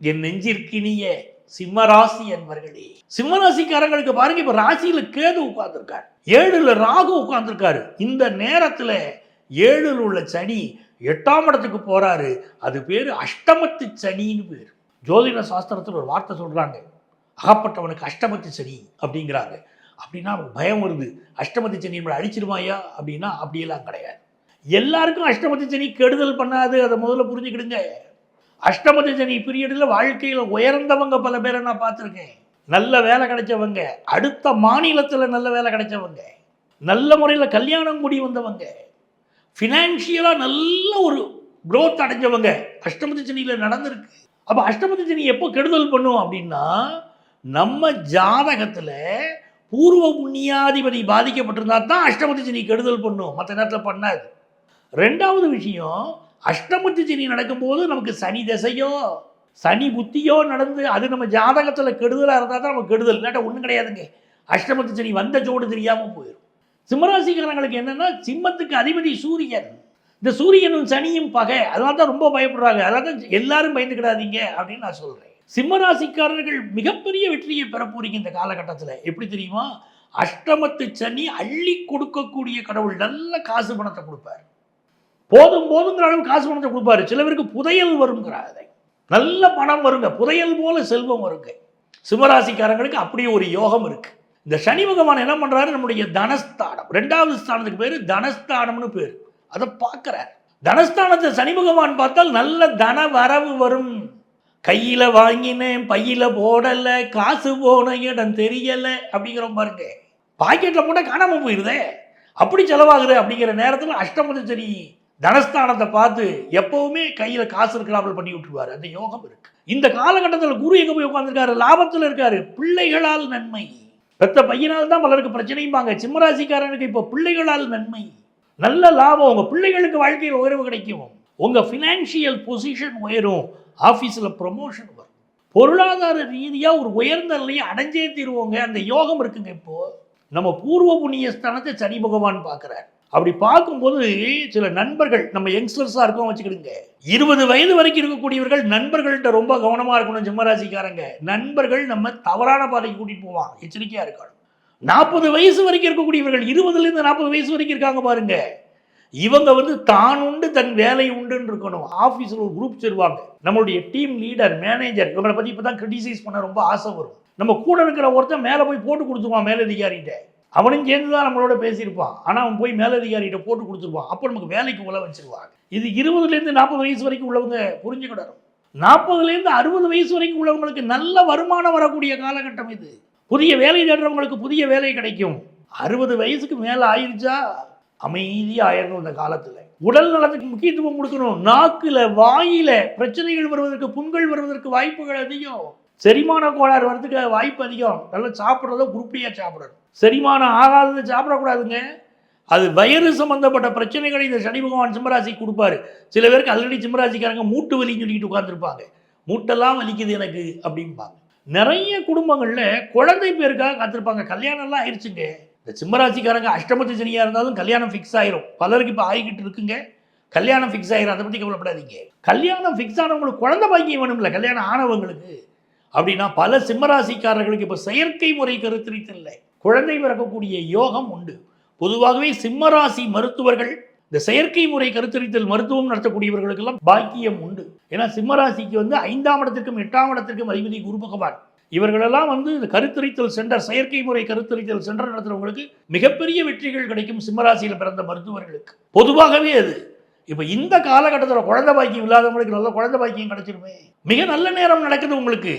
என் நெஞ்சிற்கினிய சிம்மராசி என்பர்களே, சிம்மராசிக்காரங்களுக்கு பாருங்க, இப்ப ராசியில கேது உட்கார்ந்துருக்காரு, 7ல் ராகு உட்கார்ந்துருக்காரு. இந்த நேரத்துல 7ல் உள்ள சனி 8ஆம் இடத்துக்கு போறாரு. அது பேரு அஷ்டமத்து சனின்னு பேரு. ஜோதிட சாஸ்திரத்தில் ஒரு வார்த்தை சொல்றாங்க, அகப்பட்டவனுக்கு அஷ்டமத்து சனி அப்படிங்கிறாங்க. அப்படின்னா பயம் வருது, அஷ்டமத்து சனி நம்மளை அழிச்சிருமாயா அப்படின்னா அப்படியெல்லாம் கிடையாது. எல்லாருக்கும் அஷ்டமத்து சனி கெடுதல் பண்ணாது, அதை முதல்ல புரிஞ்சுக்கிடுங்க. அஷ்டமத்து சனி பீரியடில் வாழ்க்கையில் உயர்ந்தவங்க பல பேரை நான் பார்த்துருக்கேன். நல்ல வேலை கிடைச்சவங்க, அடுத்த மாநிலத்தில் நல்ல வேலை கிடைச்சவங்க, நல்ல முறையில் கல்யாணம் முடி வந்தவங்க, ஃபினான்ஷியலாக நல்ல ஒரு க்ரோத் அடைஞ்சவங்க அஷ்டமத்து சனியில் நடந்திருக்கு. அப்போ அஷ்டமத்து சனி எப்போ கெடுதல் பண்ணும் அப்படின்னா, நம்ம ஜாதகத்தில் பூர்வ புண்ணியாதிபதி பாதிக்கப்பட்டிருந்தா தான் அஷ்டமத்து சனி கெடுதல் பண்ணும், மற்ற நேரத்தில் பண்ணாது. ரெண்டாவது விஷயம், அஷ்டமத்து சனி நடக்கும்போது நமக்கு சனி திசையோ சனி புத்தியோ நடந்து அது நம்ம ஜாதகத்தில் கெடுதலாக இருந்தால் தான் நமக்கு கெடுதல், இல்லாட்டா ஒன்றும் கிடையாதுங்க. அஷ்டமத்து சனி வந்த ஜோடு தெரியாமல் போயிடும். சிம்மராசிக்காரங்களுக்கு என்னென்னா, சிம்மத்துக்கு அதிபதி சூரியன். இந்த சூரியனும் சனியும் பகை, அதனால தான் ரொம்ப பயப்படுறாங்க. அதனால தான் எல்லாரும் பயந்துக்கிடாதீங்க அப்படின்னு நான் சொல்கிறேன். சிம்மராசிக்காரர்கள் மிகப்பெரிய வெற்றியை பெற போறீங்க இந்த காலகட்டத்தில். எப்படி தெரியுமா? அஷ்டமத்து சனி அள்ளி கொடுக்கக்கூடிய கடவுள். நல்ல காசு பணத்தை கொடுப்பார், போதும் போதுங்கிற அளவு காசு பணத்தை கொடுப்பாரு. சில பேருக்கு புதையல் வருங்கிறார், நல்ல பணம் வருங்க, புதையல் போல செல்வம் வருங்க. சிம்மராசிக்காரங்களுக்கு அப்படி ஒரு யோகம் இருக்கு. இந்த சனி பகவான் என்ன பண்றாரு, நம்முடைய தனஸ்தானம், 2வது ஸ்தானத்துக்கு பேரு தனஸ்தானம்னு பேரு, அதை பார்க்கிறார். தனஸ்தானத்தை சனி பகவான் பார்த்தால் நல்ல தன வரவு வரும். கையில வாங்கினேன் பையில போடல, காசு போன இடம் தெரியல அப்படிங்கிற பாருங்க. பாக்கெட்ல போட்டா காணாம போயிருதே, அப்படி செலவாகுது. அப்படிங்கிற நேரத்தில் அஷ்டமத்து சனி தனஸ்தானத்தை பார்த்து எப்பவுமே கையில காசு இருக்கிறாமல் பண்ணி விட்டுருவாரு. அந்த யோகம் இருக்கு. இந்த காலகட்டத்தில் குரு எங்க போய் உட்கார்ந்துருக்காரு, லாபத்தில் இருக்காரு. பிள்ளைகளால் நன்மை, பெத்த பையனால் தான் பலருக்கு பிரச்சனையும்பாங்க. சிம்மராசிக்காரனுக்கு இப்போ பிள்ளைகளால் நன்மை, நல்ல லாபம். உங்க பிள்ளைகளுக்கு வாழ்க்கையில் உயர்வு கிடைக்கும், உங்க ஃபினான்ஷியல் பொசிஷன் உயரும், ஆஃபீஸில் ப்ரொமோஷன் வரும், பொருளாதார ரீதியாக ஒரு உயர்ந்த நிலையை அடைஞ்சே தீருவோங்க. அந்த யோகம் இருக்குங்க. இப்போ நம்ம பூர்வ புண்ணிய ஸ்தானத்தை சனி பகவான் பார்க்குறார். அப்படி பார்க்கும்போது சில நண்பர்கள், நம்ம யங்ஸ்டர்ஸாக இருக்கோம் வச்சுக்கிடுங்க, 20 வயது வரைக்கும் இருக்கக்கூடியவர்கள் நண்பர்கள்ட்ட ரொம்ப கவனமாக இருக்கணும். சிம்மராசிக்காரங்க, நண்பர்கள் நம்ம தவறான பாதைக்கு கூட்டிகிட்டு போவான், எச்சரிக்கையாக இருக்கணும். 40 வயசு வரைக்கும் இருக்கக்கூடியவர்கள், 20லேருந்து 40 வயசு வரைக்கும் இருக்காங்க பாருங்க, இவங்க தான் உண்டு தன் வேலை உண்டுன்னு இருக்கணும். ஆஃபீஸில் ஒரு குரூப் சேருவாங்க, நம்மளுடைய டீம் லீடர், மேனேஜர், இவங்களை பற்றி இப்போ தான் கிரிட்டிசைஸ் பண்ண ரொம்ப ஆசை வரும். நம்ம கூட இருக்கிற ஒருத்தன் மேலே போய் போட்டு கொடுத்துருவான் மேலதிகாரிகிட்ட, அவனும் சேர்ந்து தான் நம்மளோட பேசியிருப்பான், ஆனால் அவன் போய் மேலதிகாரிகிட்ட போட்டு கொடுத்துருவான். அப்போ நமக்கு வேலைக்கு உள்ள வச்சிருவாங்க. இது 20லேருந்து 40 வயசு வரைக்கும் உள்ளவங்க புரிஞ்சுக்கிடணும். 40லேருந்து 60 வயசு வரைக்கும் உள்ளவங்களுக்கு நல்ல வருமானம் வரக்கூடிய காலகட்டம் இது. புதிய வேலை தேடுறவங்களுக்கு புதிய வேலை கிடைக்கும். 60 வயசுக்கு மேலே ஆயிடுச்சா அமைதியாக ஆயிடணும். இந்த காலத்தில் உடல் நலத்துக்கு முக்கியத்துவம் கொடுக்கணும். நாக்கில் வாயில பிரச்சனைகள் வருவதற்கு, புண்கள் வருவதற்கு வாய்ப்புகள் அதிகம். செரிமான கோளாறு வர்றதுக்கு வாய்ப்பு அதிகம். நல்லா சாப்பிட்றத உருப்படியாக சாப்பிடணும். செரிமானம் ஆகாததை சாப்பிடக்கூடாதுங்க. அது வயிறு சம்பந்தப்பட்ட பிரச்சனைகளை இந்த சனி பகவான் சிம்மராசி கொடுப்பாரு. சில பேருக்கு ஆல்ரெடி சிம்மராசிக்காரங்க மூட்டு வலின்னு சொல்லிட்டு உட்காந்துருப்பாங்க, மூட்டெல்லாம் வலிக்குது எனக்கு அப்படிம்பாங்க. நிறைய குடும்பங்களில் குழந்தை பேருக்காக காத்திருப்பாங்க. கல்யாணம்லாம் ஆயிடுச்சுங்க. இந்த சிம்மராசிக்காரங்க அஷ்டமத்து சனியாக இருந்தாலும் கல்யாணம் ஃபிக்ஸ் ஆயிரும். பலருக்கு இப்போ ஆகிக்கிட்டு இருக்குங்க, கல்யாணம் ஃபிக்ஸ் ஆயிரும். அதை பற்றி கவலைப்படாதீங்க. கல்யாணம் ஃபிக்ஸ் ஆனவங்களுக்கு குழந்தை பாக்கியம் வேணும்ல, கல்யாணம் ஆனவங்களுக்கு. அப்படின்னா பல சிம்மராசிக்காரர்களுக்கு இப்போ செயற்கை முறை கருத்தரித்தல்ல குழந்தை பிறக்கக்கூடிய யோகம் உண்டு. பொதுவாகவே சிம்மராசி மருத்துவர்கள், இந்த செயற்கை முறை கருத்தரித்தல் மருத்துவம் நடத்தக்கூடியவர்களுக்கெல்லாம் பாக்கியம் உண்டு. ஏன்னா சிம்மராசிக்கு 5ஆம் இடத்திற்கும் 8ஆம் இடத்திற்கும் அதிபதி குரு பகவான். இவர்களெல்லாம் இந்த கருத்தரித்தல் சென்டர், செயற்கை முறை கருத்தரித்தல் சென்டர் நடத்துறவங்களுக்கு மிகப்பெரிய வெற்றிகள் கிடைக்கும். சிம்மராசியில் பிறந்த மருத்துவர்களுக்கு பொதுவாகவே அது. இப்போ இந்த காலகட்டத்தில் குழந்தை பாக்கியம் இல்லாதவங்களுக்கு நல்ல குழந்தை பாக்கியம் கிடைச்சிருமே. மிக நல்ல நேரம் நடக்குது உங்களுக்கு.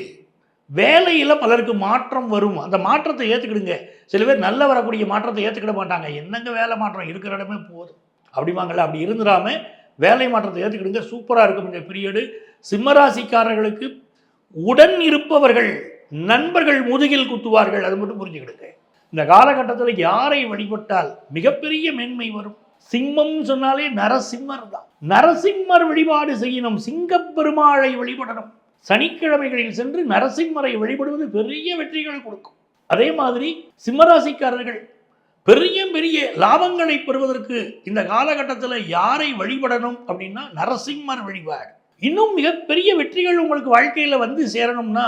வேலையில் பலருக்கு மாற்றம் வரும், அந்த மாற்றத்தை ஏற்றுக்கிடுங்க. சில பேர் நல்ல வரக்கூடிய மாற்றத்தை ஏற்றுக்கிட மாட்டாங்க. என்னங்க வேலை மாற்றம், இருக்கிற இடமே போதும் அப்படிமாங்கள்ல. அப்படி இருந்துடாம வேலை மாற்றத்தை ஏற்றுக்கிடுங்க. சூப்பராக இருக்கும் இந்த பீரியடு. சிம்மராசிக்காரர்களுக்கு உடன் இருப்பவர்கள், நண்பர்கள் முதுகில் குத்துவார்கள், அது மட்டும் புரிஞ்சுக்கிடுங்க. இந்த காலகட்டத்தில் யாரை வழிபட்டால் மிகப்பெரிய மேன்மை வரும். சிம்மம் சொன்னாலே நரசிம்மர் தான். நரசிம்மர் வழிபாடு செய்யணும், சிங்கப்பெருமாளை வழிபடணும். சனிக்கிழமைகளில் சென்று நரசிம்மரை வழிபடுவது பெரிய வெற்றிகள் கொடுக்கும். அதே மாதிரி சிம்மராசிக்காரர்கள் பெரிய பெரிய லாபங்களை பெறுவதற்கு இந்த காலகட்டத்தில் யாரை வழிபடணும் அப்படின்னா நரசிம்மர் வழிபாடு. இன்னும் மிகப்பெரிய வெற்றிகள் உங்களுக்கு வாழ்க்கையில வந்து சேரணும்னா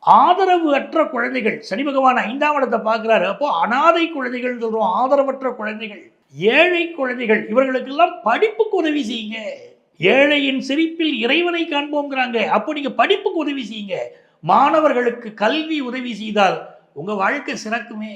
ஆதரவு அற்ற குழந்தைகள், சனி பகவான் 5ஆம் இடத்தை பார்க்கிறாரு. அப்போ அனாதை குழந்தைகள் சொல்றோம், ஆதரவற்ற குழந்தைகள், ஏழை குழந்தைகள், இவர்களுக்கெல்லாம் படிப்புக்கு உதவி செய்யுங்க. ஏழையின் சிரிப்பில் இறைவனை காண்போங்கிறாங்க. அப்போ நீங்க படிப்புக்கு உதவி செய்யுங்க. மாணவர்களுக்கு கல்வி உதவி செய்தால் உங்க வாழ்க்கை சிறக்குமே.